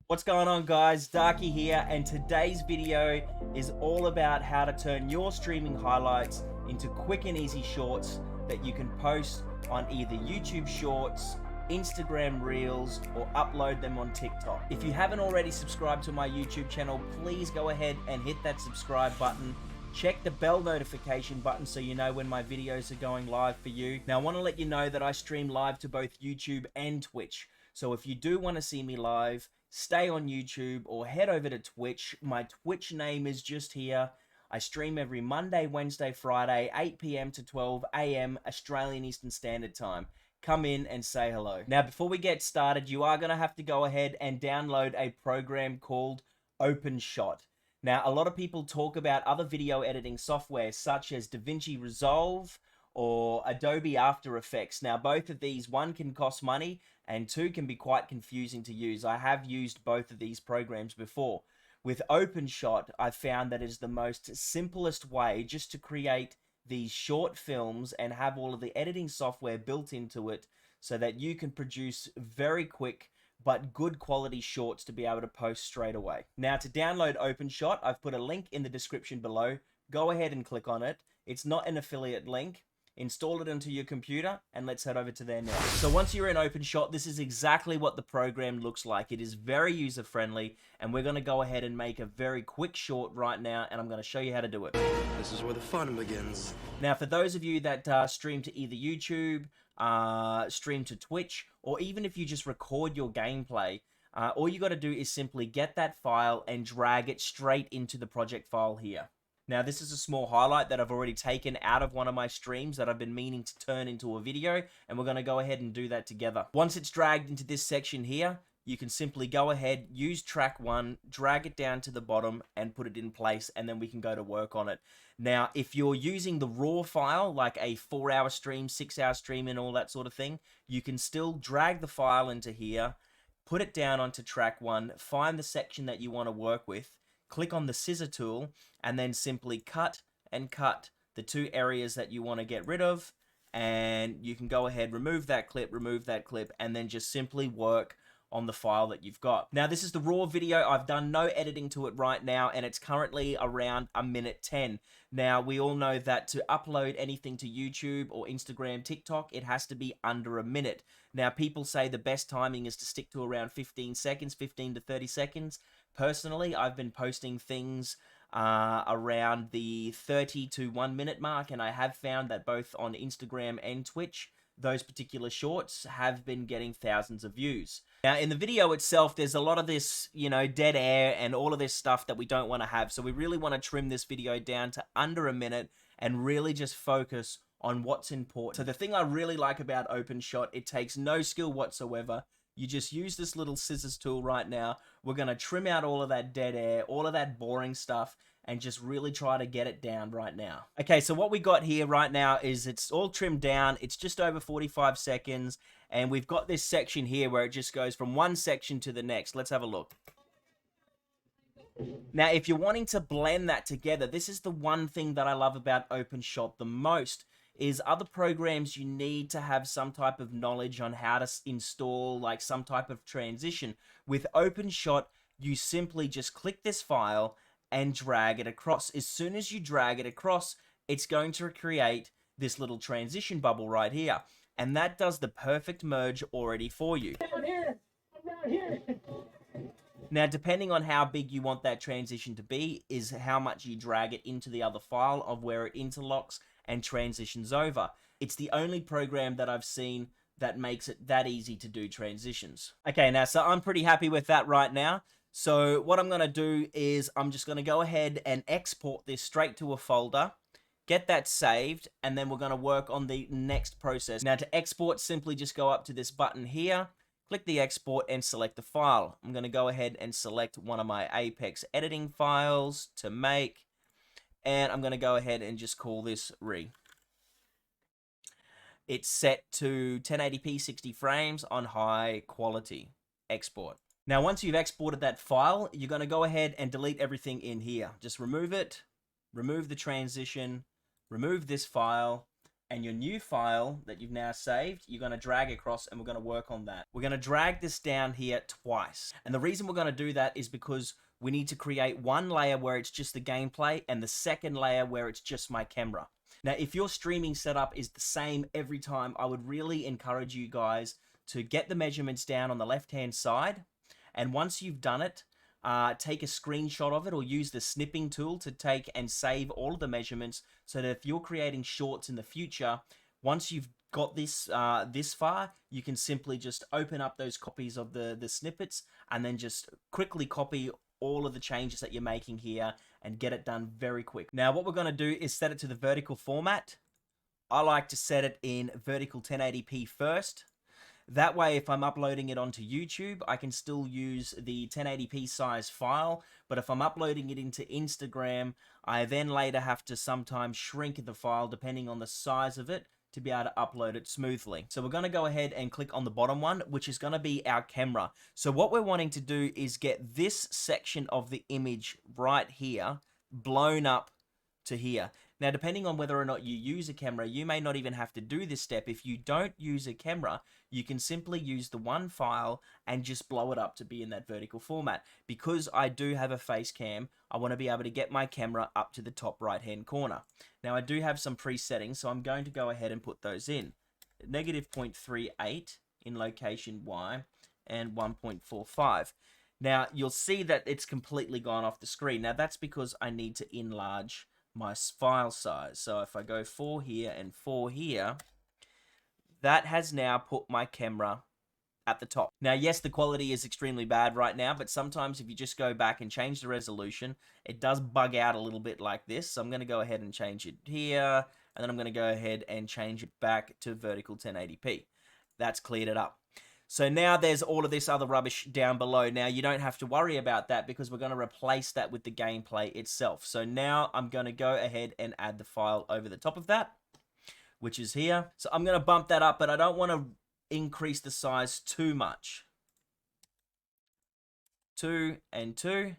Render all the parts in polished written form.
What's going on, guys? Darky here, and today's video is all about how to turn your streaming highlights into quick and easy shorts that you can post on either YouTube Shorts, Instagram Reels, or upload them on TikTok. If you haven't already subscribed to my YouTube channel, please go ahead and hit that subscribe button. Check the bell notification button so you know when my videos are going live for you. Now, I want to let you know that I stream live to both YouTube and Twitch. So if you do want to see me live, stay on YouTube or head over to Twitch. My Twitch name is just here. I stream every Monday, Wednesday, Friday, 8 p.m. to 12 a.m. Australian Eastern Standard Time. Come in and say hello. Now, before we get started, you are going to have to go ahead and download a program called OpenShot. Now, a lot of people talk about other video editing software such as DaVinci Resolve or Adobe After Effects. Now, both of these, one can cost money and two can be quite confusing to use. I have used both of these programs before. With OpenShot, I found that it is the most simplest way just to create these short films and have all of the editing software built into it so that you can produce very quick but good quality shorts to be able to post straight away. Now, to download OpenShot, I've put a link in the description below. Go ahead and click on it. It's not an affiliate link. Install it into your computer and let's head over to there now. So once you're in OpenShot, this is exactly what the program looks like. It is very user friendly and we're going to go ahead and make a very quick short right now and I'm going to show you how to do it. This is where the fun begins. Now, for those of you that stream to either YouTube, stream to Twitch, or even if you just record your gameplay, all you got to do is simply get that file and drag it straight into the project file here. Now, this is a small highlight that I've already taken out of one of my streams that I've been meaning to turn into a video, and we're going to go ahead and do that together. Once it's dragged into this section here, you can simply go ahead, use track 1, drag it down to the bottom, and put it in place, and then we can go to work on it. Now, if you're using the raw file, like a 4-hour stream, 6-hour stream, and all that sort of thing, you can still drag the file into here, put it down onto track 1, find the section that you want to work with, click on the scissor tool, and then simply cut and cut the two areas that you want to get rid of, and you can go ahead, remove that clip, and then just simply work on the file that you've got. Now, this is the raw video. I've done no editing to it right now, and it's currently around 1:10. Now, we all know that to upload anything to YouTube or Instagram, TikTok, it has to be under a minute. Now, people say the best timing is to stick to around 15 seconds, 15 to 30 seconds. Personally, I've been posting things around the 30 to 1 minute mark, and I have found that both on Instagram and Twitch, those particular shorts have been getting thousands of views. Now, in the video itself, there's a lot of this, dead air and all of this stuff that we don't want to have. So we really want to trim this video down to under a minute and really just focus on what's important. So the thing I really like about OpenShot, it takes no skill whatsoever. You just use this little scissors tool right now. We're going to trim out all of that dead air, all of that boring stuff, and just really try to get it down right now. Okay, so what we got here right now is it's all trimmed down. It's just over 45 seconds, and we've got this section here where it just goes from one section to the next. Let's have a look. Now, if you're wanting to blend that together, this is the one thing that I love about OpenShot the most, is other programs you need to have some type of knowledge on how to install, like some type of transition. With OpenShot, you simply just click this file and drag it across. As soon as you drag it across, it's going to create this little transition bubble right here. And that does the perfect merge already for you. Down here. I'm down here. Now, depending on how big you want that transition to be is how much you drag it into the other file of where it interlocks and transitions over. It's the only program that I've seen that makes it that easy to do transitions. Okay, now, so I'm pretty happy with that right now. So what I'm going to do is I'm just going to go ahead and export this straight to a folder, get that saved, and then we're going to work on the next process. Now, to export, simply just go up to this button here, click the export and select the file. I'm going to go ahead and select one of my Apex editing files to make, and I'm going to go ahead and just call this Re. It's set to 1080p 60 frames on high quality. Export. Now, once you've exported that file, you're going to go ahead and delete everything in here. Just remove it, remove the transition, remove this file, And your new file that you've now saved, you're going to drag across, and we're going to work on that. We're going to drag this down here twice. And the reason we're going to do that is because we need to create one layer where it's just the gameplay and the second layer where it's just my camera. Now, if your streaming setup is the same every time, I would really encourage you guys to get the measurements down on the left-hand side. And once you've done it, take a screenshot of it or use the snipping tool to take and save all of the measurements so that if you're creating shorts in the future, once you've got this this far, you can simply just open up those copies of the snippets and then just quickly copy all of the changes that you're making here and get it done very quick. Now, what we're going to do is set it to the vertical format. I like to set it in vertical 1080p first. That way, if I'm uploading it onto YouTube, I can still use the 1080p size file. But if I'm uploading it into Instagram, I then later have to sometimes shrink the file depending on the size of it to be able to upload it smoothly. So we're going to go ahead and click on the bottom one, which is going to be our camera. So what we're wanting to do is get this section of the image right here blown up to here. Now, depending on whether or not you use a camera, you may not even have to do this step. If you don't use a camera, you can simply use the one file and just blow it up to be in that vertical format. Because I do have a face cam, I want to be able to get my camera up to the top right-hand corner. Now, I do have some presettings, so I'm going to go ahead and put those in. -0.38 in location Y and 1.45. Now, you'll see that it's completely gone off the screen. Now, that's because I need to enlarge my file size. So if I go 4 here and 4 here, that has now put my camera at the top. Now, yes, the quality is extremely bad right now, but sometimes if you just go back and change the resolution, it does bug out a little bit like this. So I'm going to go ahead and change it here, and then I'm going to go ahead and change it back to vertical 1080p. That's cleared it up. So now there's all of this other rubbish down below. Now, you don't have to worry about that because we're going to replace that with the gameplay itself. So now I'm going to go ahead and add the file over the top of that, which is here. So I'm going to bump that up, but I don't want to increase the size too much. 2 and 2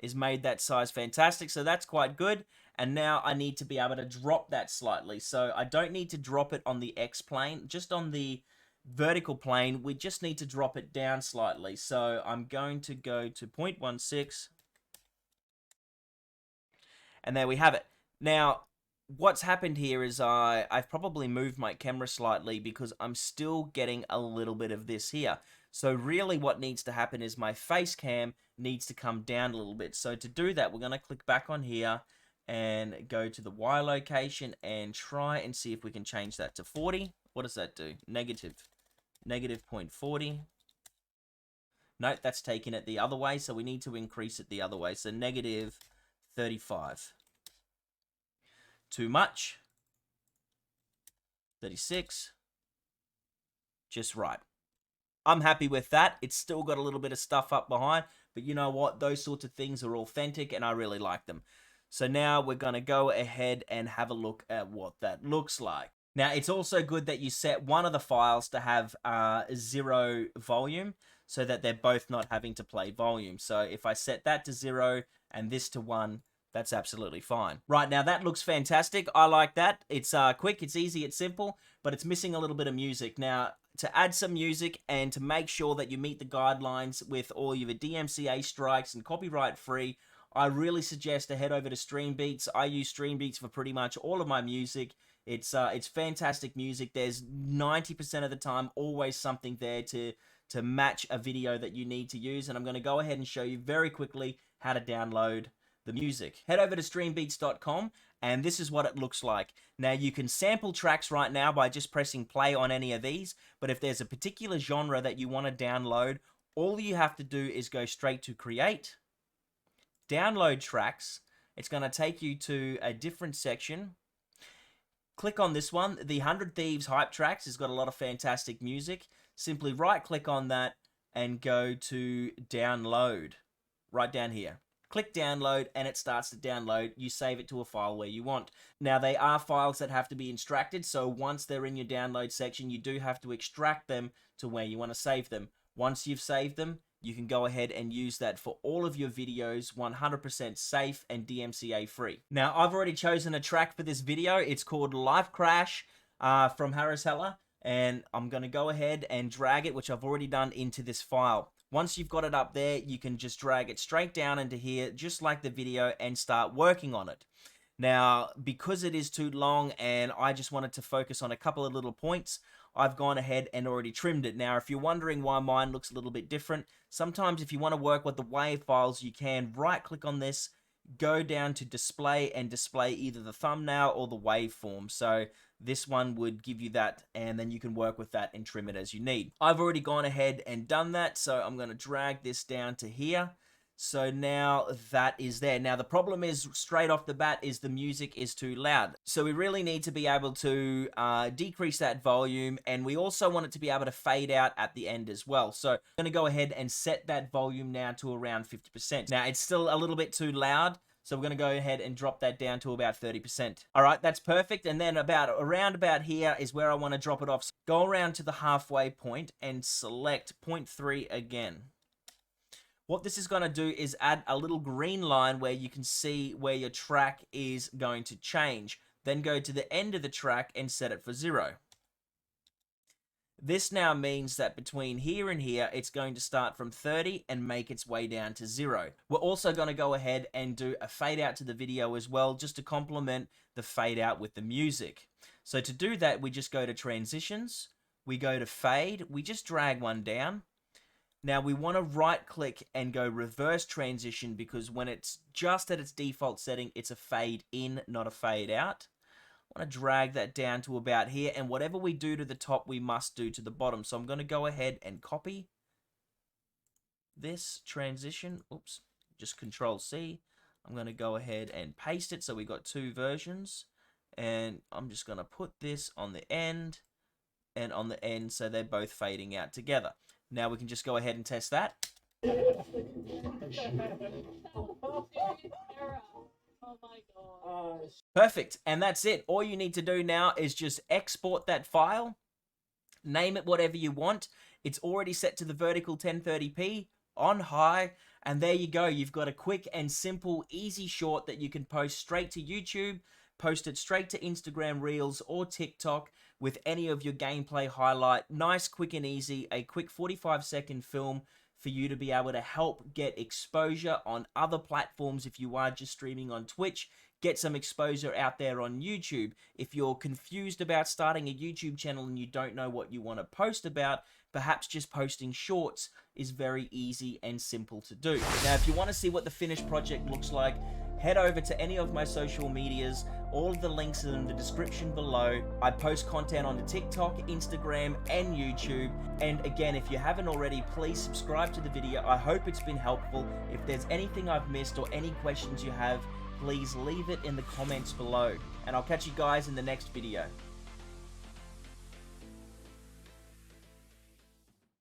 is made that size fantastic. So that's quite good. And now I need to be able to drop that slightly. So I don't need to drop it on the X plane, just on the vertical plane. We just need to drop it down slightly. So I'm going to go to 0.16. And there we have it. Now, what's happened here is I've probably moved my camera slightly because I'm still getting a little bit of this here. So really what needs to happen is my face cam needs to come down a little bit. So to do that, we're going to click back on here and go to the Y location and try and see if we can change that to 40. What does that do? Negative 0.40. Nope, that's taking it the other way, so we need to increase it the other way. So negative 35. Too much. 36. Just right. I'm happy with that. It's still got a little bit of stuff up behind, but you know what? Those sorts of things are authentic, and I really like them. So now we're going to go ahead and have a look at what that looks like. Now, it's also good that you set one of the files to have 0 volume so that they're both not having to play volume. So if I set that to 0 and this to 1, that's absolutely fine. Right, now that looks fantastic. I like that. It's quick, it's easy, it's simple, but it's missing a little bit of music. Now, to add some music and to make sure that you meet the guidelines with all your DMCA strikes and copyright free, I really suggest to head over to StreamBeats. I use StreamBeats for pretty much all of my music. It's fantastic music. There's 90% of the time always something there to match a video that you need to use. And I'm going to go ahead and show you very quickly how to download the music. Head over to streambeats.com and this is what it looks like. Now, you can sample tracks right now by just pressing play on any of these, but if there's a particular genre that you want to download, all you have to do is go straight to Create, Download Tracks. It's going to take you to a different section. Click on this one. The 100 Thieves Hype Tracks has got a lot of fantastic music. Simply right-click on that and go to Download, right down here. Click Download and it starts to download. You save it to a file where you want. Now, they are files that have to be extracted, so once they're in your download section, you do have to extract them to where you want to save them. Once you've saved them, you can go ahead and use that for all of your videos, 100% safe and DMCA free. Now, I've already chosen a track for this video. It's called Life Crash from Harris Heller, and I'm going to go ahead and drag it, which I've already done, into this file. Once you've got it up there, you can just drag it straight down into here, just like the video, and start working on it. Now, because it is too long and I just wanted to focus on a couple of little points, I've gone ahead and already trimmed it. Now, if you're wondering why mine looks a little bit different, sometimes if you want to work with the WAV files, you can right-click on this, go down to display, and display either the thumbnail or the waveform. So this one would give you that, and then you can work with that and trim it as you need. I've already gone ahead and done that, so I'm going to drag this down to here. So now that is there. Now the problem is, straight off the bat, is the music is too loud. So we really need to be able to decrease that volume, and we also want it to be able to fade out at the end as well. So I'm going to go ahead and set that volume now to around 50%. Now it's still a little bit too loud, so we're going to go ahead and drop that down to about 30%. All right, that's perfect. And then around about here is where I want to drop it off. So go around to the halfway point and select 0.3 again. What this is going to do is add a little green line where you can see where your track is going to change. Then go to the end of the track and set it for 0. This now means that between here and here, it's going to start from 30 and make its way down to 0. We're also going to go ahead and do a fade out to the video as well, just to complement the fade out with the music. So to do that, we just go to transitions, we go to fade, we just drag one down. Now we want to right click and go reverse transition, because when it's just at its default setting, it's a fade in, not a fade out. I want to drag that down to about here, and whatever we do to the top, we must do to the bottom. So I'm going to go ahead and copy this transition. Oops, just Control C. I'm going to go ahead and paste it. So we got 2 versions, and I'm just going to put this on the end and on the end, so they're both fading out together. Now we can just go ahead and test that. Oh my god. Perfect, and that's it. All you need to do now is just export that file, name it whatever you want. It's already set to the vertical 1080p on high, and there you go. You've got a quick and simple, easy short that you can post straight to YouTube, post it straight to Instagram Reels or TikTok with any of your gameplay highlight. Nice, quick and easy, a quick 45-second film for you to be able to help get exposure on other platforms. If you are just streaming on Twitch, get some exposure out there on YouTube. If you're confused about starting a YouTube channel and you don't know what you want to post about, perhaps just posting shorts is very easy and simple to do. Now, if you want to see what the finished project looks like, head over to any of my social medias. All of the links are in the description below. I post content on TikTok, Instagram, and YouTube. And again, if you haven't already, please subscribe to the video. I hope it's been helpful. If there's anything I've missed or any questions you have, please leave it in the comments below. And I'll catch you guys in the next video.